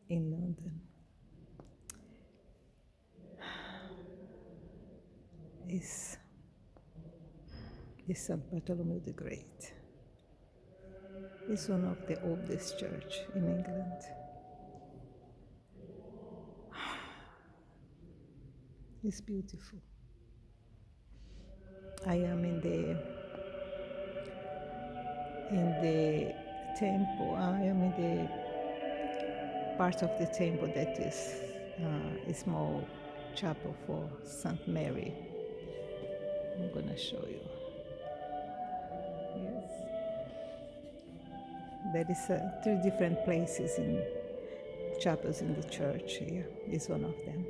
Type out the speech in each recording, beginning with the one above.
in London. Is St. Bartholomew the Great. It's one of the oldest church in England. It's beautiful. I am in the temple. I am in the part of the temple that is a small chapel for Saint Mary. I'm gonna show you. Yes, there is 3 different places in chapels in the church. Here is one of them.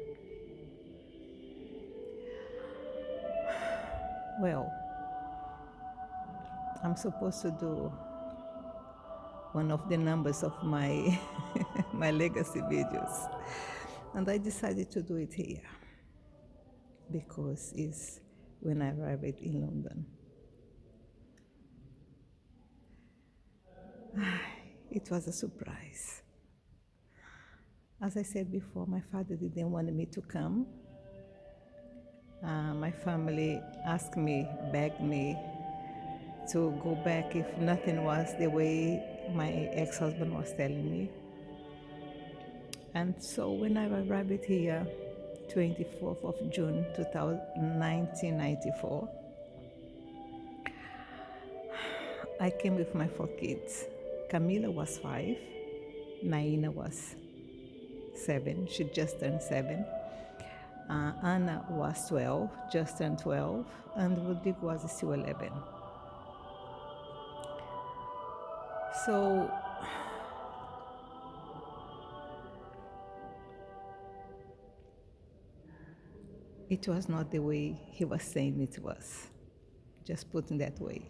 Well, I'm supposed to do one of the numbers of my my legacy videos, and I decided to do it here because it's when I arrived in London. It was a surprise. As I said before, my father didn't want me to come. My family asked me, begged me to go back if nothing was the way my ex-husband was telling me. And so when I arrived here, 24th of June 1994, I came with my 4 kids. Camila was 5, Naina was 7, she just turned 7. Anna was 12, just turned 12, and Rodrigo was still 11. So it was not the way he was saying it was, just putting that way.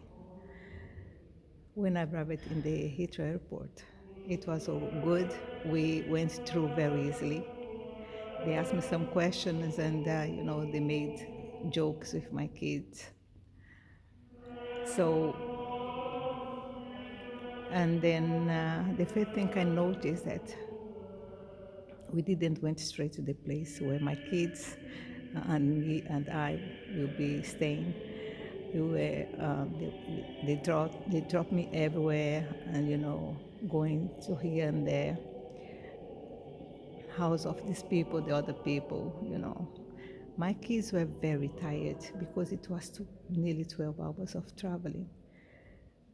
When I arrived in the Heathrow airport, it was all good. We went through very easily. They asked me some questions and, they made jokes with my kids. So, and then the first thing I noticed that we didn't went straight to the place where my kids and me and I will be staying. We were, they dropped me everywhere and, going to here and there, house of these people, the other people. My kids were very tired because it was nearly 12 hours of traveling.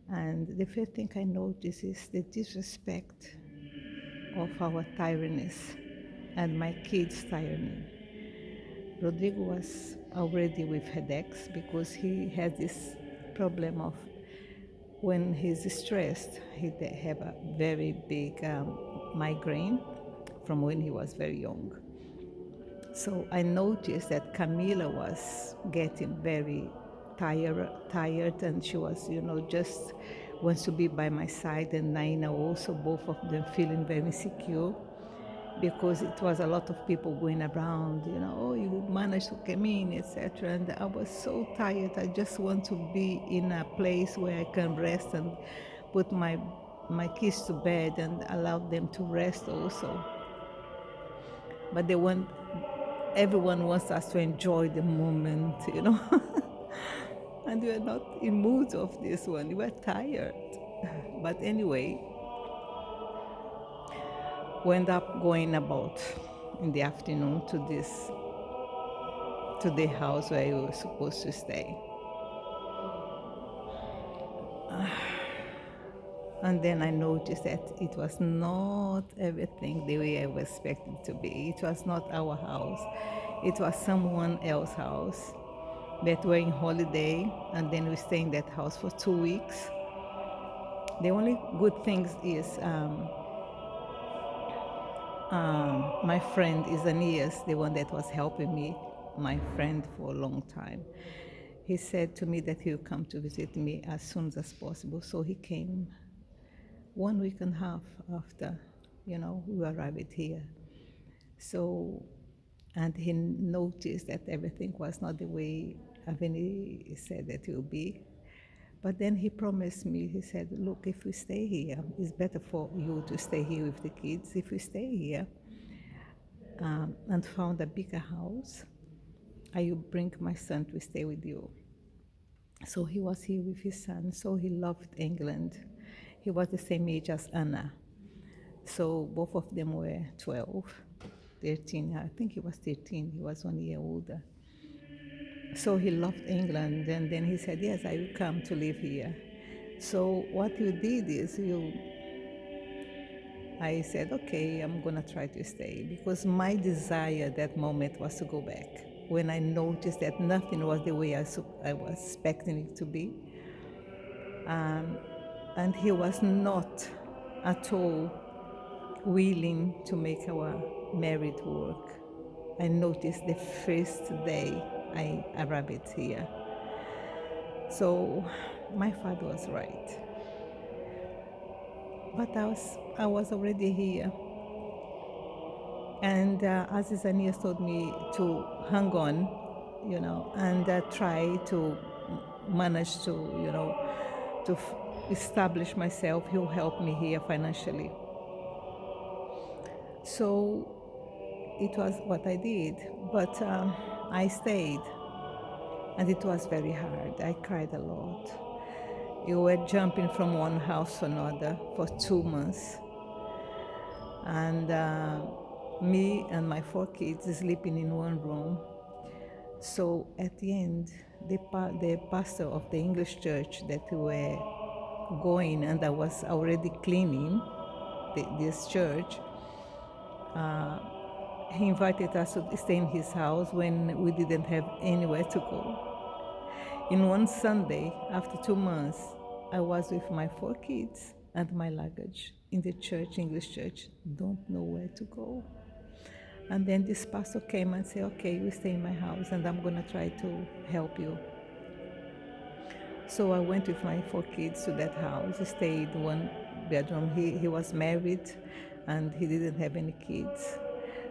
And the first thing I noticed is the disrespect of our tiredness and my kids' tiredness. Rodrigo was already with headaches because he has this problem of when he's stressed, he have a very big migraine from when he was very young. So I noticed that Camila was getting very tired, and she was, just wants to be by my side, and Naina also, both of them feeling very insecure because it was a lot of people going around, oh, you managed to come in, etc. And I was so tired. I just want to be in a place where I can rest and put my kids to bed and allow them to rest also. But everyone wants us to enjoy the moment, and we are not in mood of this one. We were tired. But anyway, we end up going about in the afternoon to the house where we were supposed to stay. And then I noticed that it was not everything the way I was expecting it to be. It was not our house. It was someone else's house that were in holiday, and then we stay in that house for 2 weeks. The only good thing is my friend is Aeneas, the one that was helping me, my friend for a long time. He said to me that he would come to visit me as soon as possible. So he came 1 week and a half after, we arrived here. So, and he noticed that everything was not the way Aveni said that it would be. But then he promised me, he said, look, if we stay here, it's better for you to stay here with the kids. If we stay here and found a bigger house, I will bring my son to stay with you. So he was here with his son. So he loved England. He was the same age as Anna. So both of them were 12, 13. I think he was 13. He was 1 year older. So he loved England. And then he said, yes, I will come to live here. So what you did is I said, okay, I'm going to try to stay, because my desire at that moment was to go back. When I noticed that nothing was the way I was expecting it to be. And he was not at all willing to make our marriage work. I noticed the first day I arrived here. So my father was right. But I was already here. And as Isanias told me to hang on, and try to manage to, to establish myself. He'll help me here financially. So it was what I did, but I stayed, and it was very hard. I cried a lot. You were jumping from one house to another for 2 months, and me and my 4 kids sleeping in one room. So at the end, the pastor of the English church that we were going, and I was already cleaning this church, he invited us to stay in his house when we didn't have anywhere to go. In one Sunday, after 2 months, I was with my 4 kids and my luggage in the church, English church, don't know where to go. And then this pastor came and said, okay, you stay in my house and I'm going to try to help you. So I went with my 4 kids to that house. He stayed 1 bedroom. He was married and he didn't have any kids.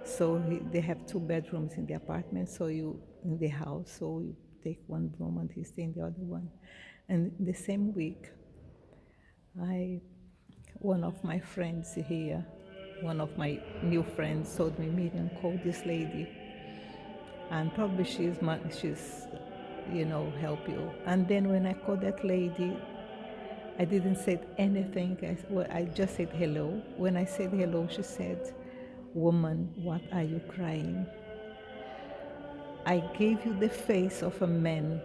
So they have 2 bedrooms in the apartment, so in the house, so you take one room and he stay in the other one. And the same week, one of my friends here, one of my new friends told me, Miriam, call this lady. And probably she's help you. And then when I called that lady, I didn't say anything. I just said hello. When I said hello, she said, woman, what are you crying? I gave you the face of a man.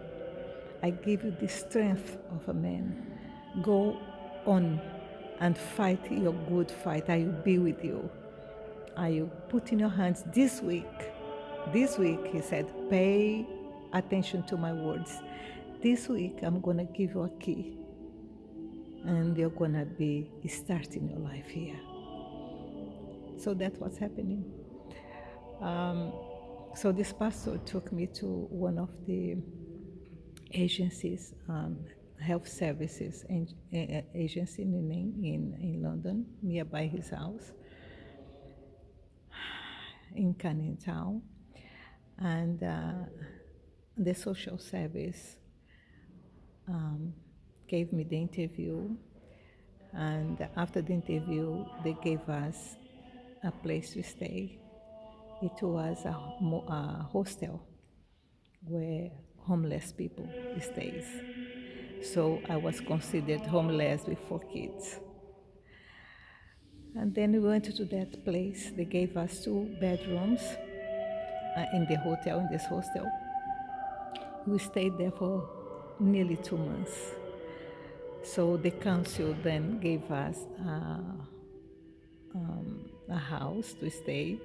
I gave you the strength of a man. Go on and fight your good fight. I will be with you. I will put in your hands this week. This week, he said, pay attention to my words. This week, I'm going to give you a key. And you're going to be starting your life here. So that's what's happening. So this pastor took me to one of the agencies, health services agency in London, nearby his house, in Canning Town. And the social service gave me the interview. And after the interview, they gave us a place to stay. It was a hostel where homeless people stays. So I was considered homeless with 4 kids. And then we went to that place. They gave us 2 bedrooms in the hotel, in this hostel. We stayed there for nearly 2 months. So the council then gave us a house to stay.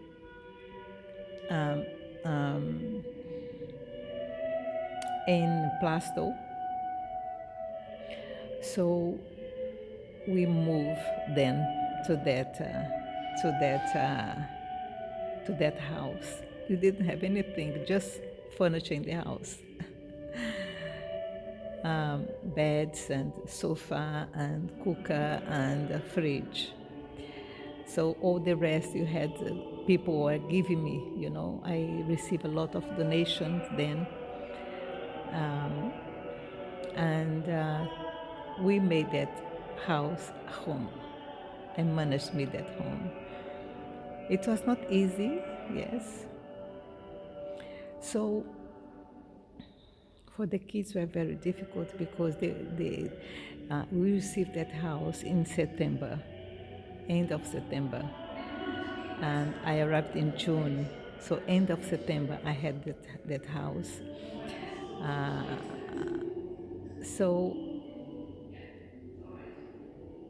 In Plasto. So we moved then to that house. We didn't have anything, just furniture in the house. Beds and sofa and cooker and a fridge. So all the rest you had, people were giving me, I received a lot of donations then. And we made that house home. I managed to make that home. It was not easy, yes. So for the kids were very difficult because we received that house in September, end of September, and I arrived in June. So end of September, I had that house. Uh, so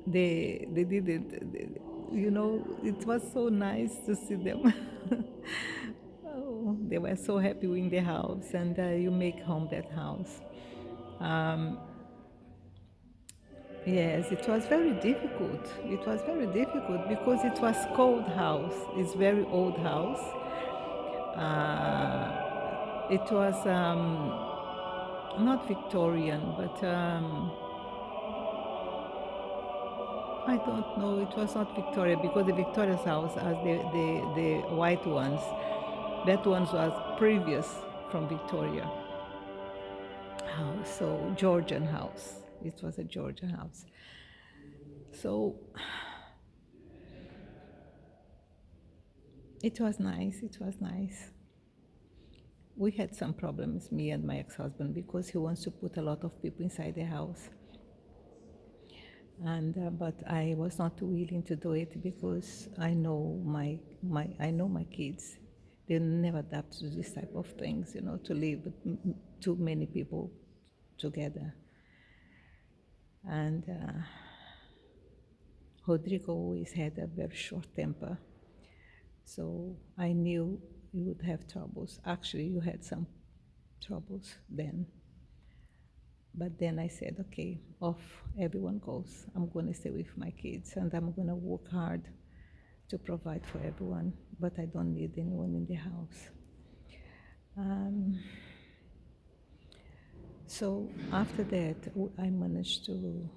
they did it. It was so nice to see them. Oh, they were so happy in the house, and you make home that house. Um, Yes, it was very difficult. It was very difficult because it was cold house. It's very old house. Uh, it was not Victorian, but I don't know. It was not Victoria because the Victoria's house, as the white ones, that ones was previous from Victoria house. So Georgian house. It was a Georgian house. So it was nice. It was nice. We had some problems, me and my ex-husband, because he wants to put a lot of people inside the house. And but I was not willing to do it because I know my kids. They never adapt to this type of things, to live with too many people together. And Rodrigo always had a very short temper, so I knew you would have troubles. Actually, you had some troubles then. But then I said, okay, off everyone goes. I'm going to stay with my kids and I'm going to work hard to provide for everyone, but I don't need anyone in the house. So after that, I managed to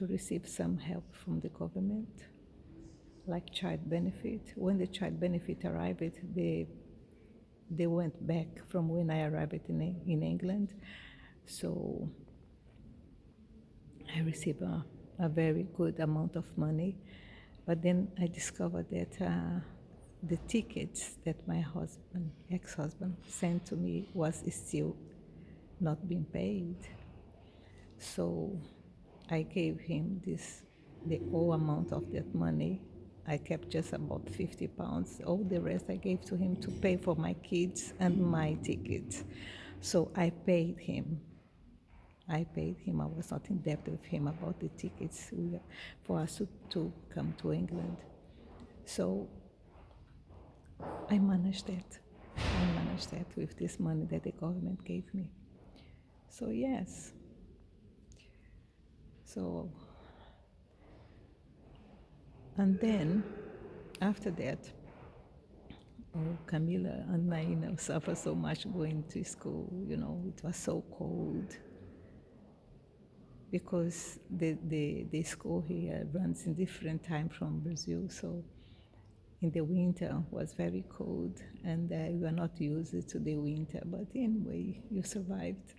receive some help from the government, like child benefit. When the child benefit arrived, they went back from when I arrived in England. So I received a very good amount of money. But then I discovered that the tickets that my ex-husband, sent to me was still not being paid. So I gave him the whole amount of that money. I kept just about £50. All the rest I gave to him to pay for my kids and my tickets. So I paid him. I paid him. I was not in debt with him about the tickets for us to come to England. So I managed that. I managed that with this money that the government gave me. So yes. So, and then after that, oh, Camila and I, suffered so much going to school. It was so cold because the school here runs in different time from Brazil. So in the winter was very cold, and we were not used to the winter. But anyway, you survived.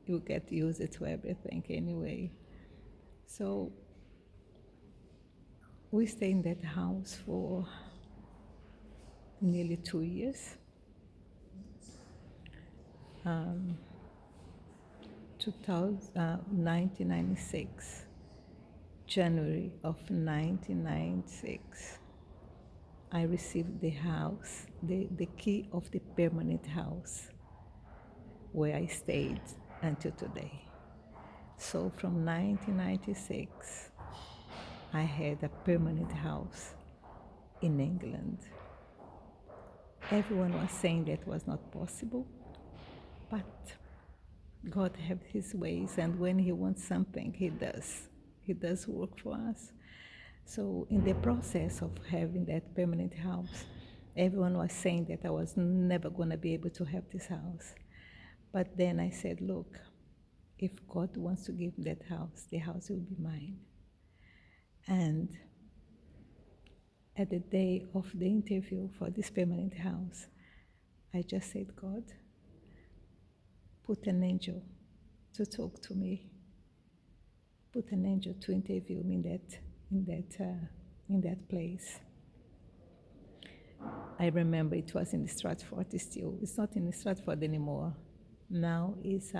You get used to everything anyway. So we stayed in that house for nearly 2 years. 1996, January of 1996, I received the house, the key of the permanent house where I stayed until today. So from 1996, I had a permanent house in England. Everyone was saying that was not possible, but God has his ways, and when he wants something, he does. He does work for us. So in the process of having that permanent house, everyone was saying that I was never going to be able to have this house. But then I said, look, if God wants to give me that house, the house will be mine. And at the day of the interview for this permanent house, I just said, God, put an angel to talk to me, put an angel to interview me in that place. I remember it was in Stratford still. It's not in Stratford anymore. Now it's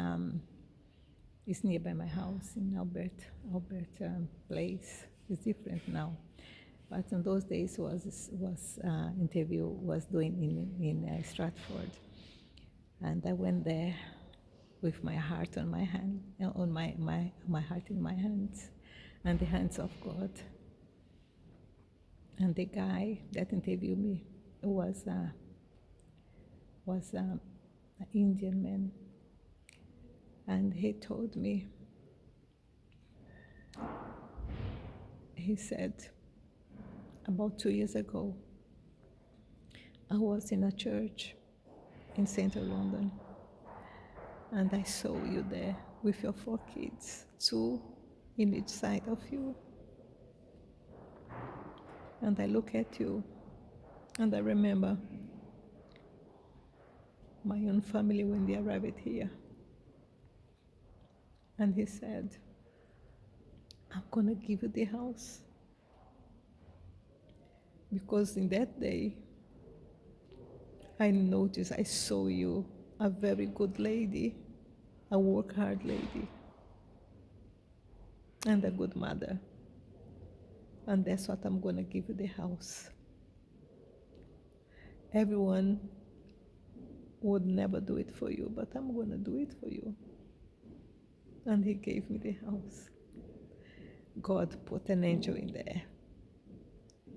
nearby my house in Albert Place. It's different now, but in those days was interview was doing in Stratford, and I went there with my heart on my hand, on my heart in my hands, and the hands of God. And the guy that interviewed me was an Indian man, and he told me, he said, about 2 years ago, I was in a church in central London, and I saw you there with your 4 kids, 2 in each side of you. And I look at you, and I remember my own family when they arrived here. And he said, I'm gonna give you the house. Because in that day, I saw you, a very good lady, a work hard lady, and a good mother. And that's what I'm gonna give you the house. Everyone would never do it for you, but I'm gonna do it for you. And he gave me the house. God put an angel in there.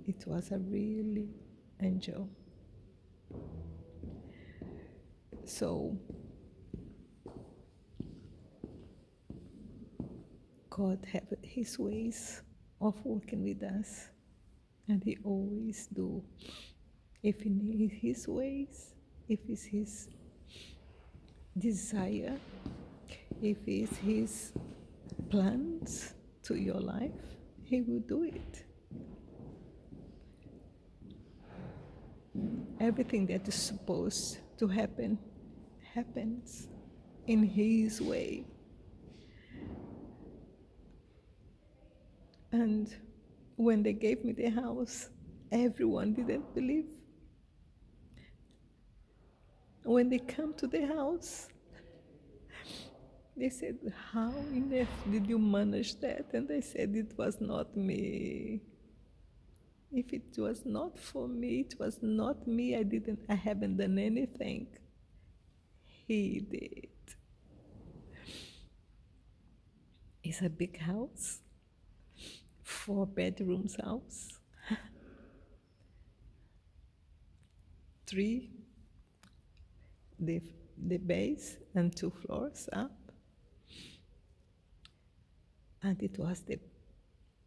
It was a really angel. So God have his ways of working with us, and he always do. If in his ways, if it's his desire, if it's his plans to your life, he will do it. Everything that is supposed to happen happens in his way. And when they gave me the house, everyone didn't believe. When they come to the house, they said, how in earth did you manage that? And I said, it was not me. If it was not for me, it was not me. I haven't done anything. He did. It's a big house, 4 bedrooms house, 3, the base and 2 floors up. And it was the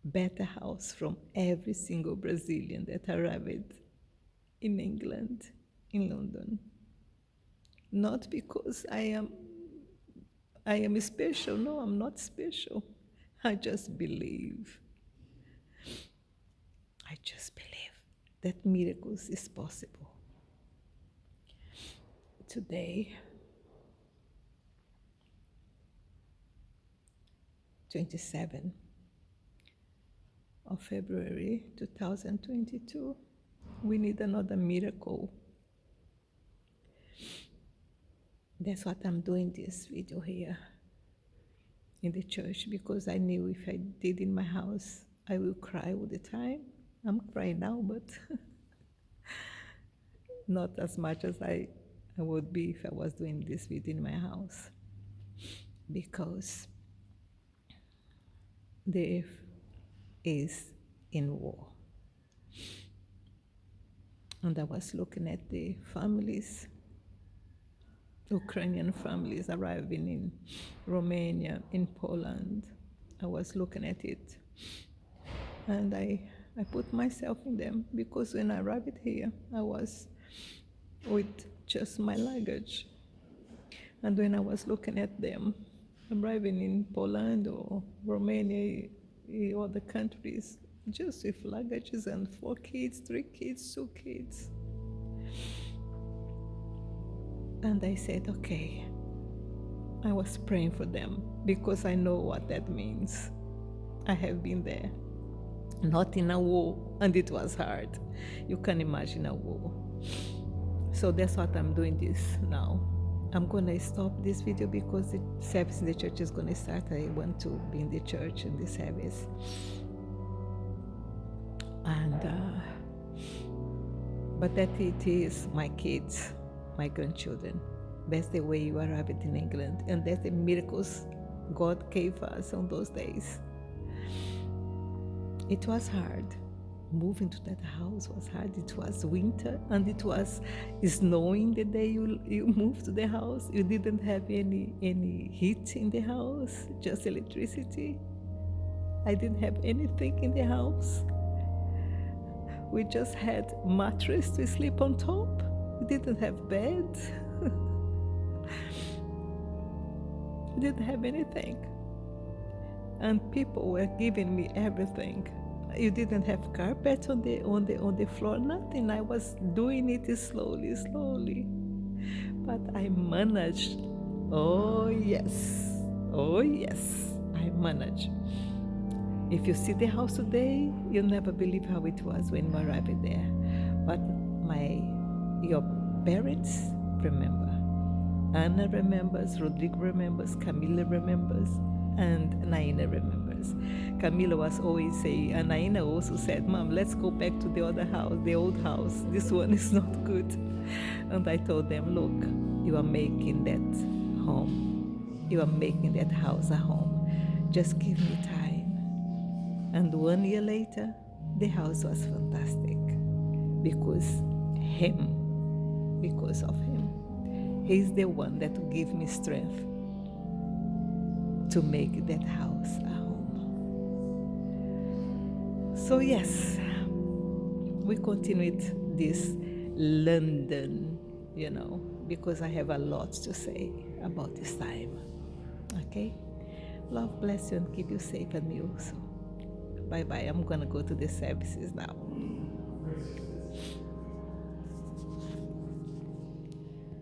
better house from every single Brazilian that arrived in England, in London. Not because I am special. No, I'm not special. I just believe. I just believe that miracles is possible. Today, 27 of February 2022, we need another miracle. That's what I'm doing this video here in the church, because I knew if I did in my house, I will cry all the time. I'm crying now, but not as much as I would be if I was doing this video in my house, because the earth is in war. And I was looking at the families, Ukrainian families arriving in Romania, in Poland. I was looking at it, and I put myself in them, because when I arrived here, I was with just my luggage. And when I was looking at them arriving in Poland or Romania, other countries, just with luggages and 4 kids, 3 kids, 2 kids. And I said, okay, I was praying for them because I know what that means. I have been there, not in a war, and it was hard. You can imagine a war. So that's what I'm doing this now. I'm gonna stop this video because the service in the church is gonna start. I want to be in the church in the service. And but that it is my kids, my grandchildren. That's the way you arrived in England, and that's the miracles God gave us on those days. It was hard. Moving to that house was hard. It was winter and it was snowing the day you moved to the house. You didn't have any heat in the house, just electricity. I didn't have anything in the house. We just had mattress to sleep on top. We didn't have bed. We didn't have anything. And people were giving me everything. You didn't have carpet on the floor, nothing. I was doing it slowly. But I managed. Oh yes, I managed. If you see the house today, you'll never believe how it was when we arrived there. But your parents remember. Anna remembers, Rodrigo remembers, Camila remembers, and Naina remembers. Camila was always saying, and Naina also said, Mom, let's go back to the other house, the old house. This one is not good. And I told them, look, you are making that home. You are making that house a home. Just give me time. And 1 year later, the house was fantastic because of him. He's the one that will give me strength to make that house a home. So yes, we continued this London, because I have a lot to say about this time. Okay? Love bless you and keep you safe and me also. Bye-bye. I'm going to go to the services now.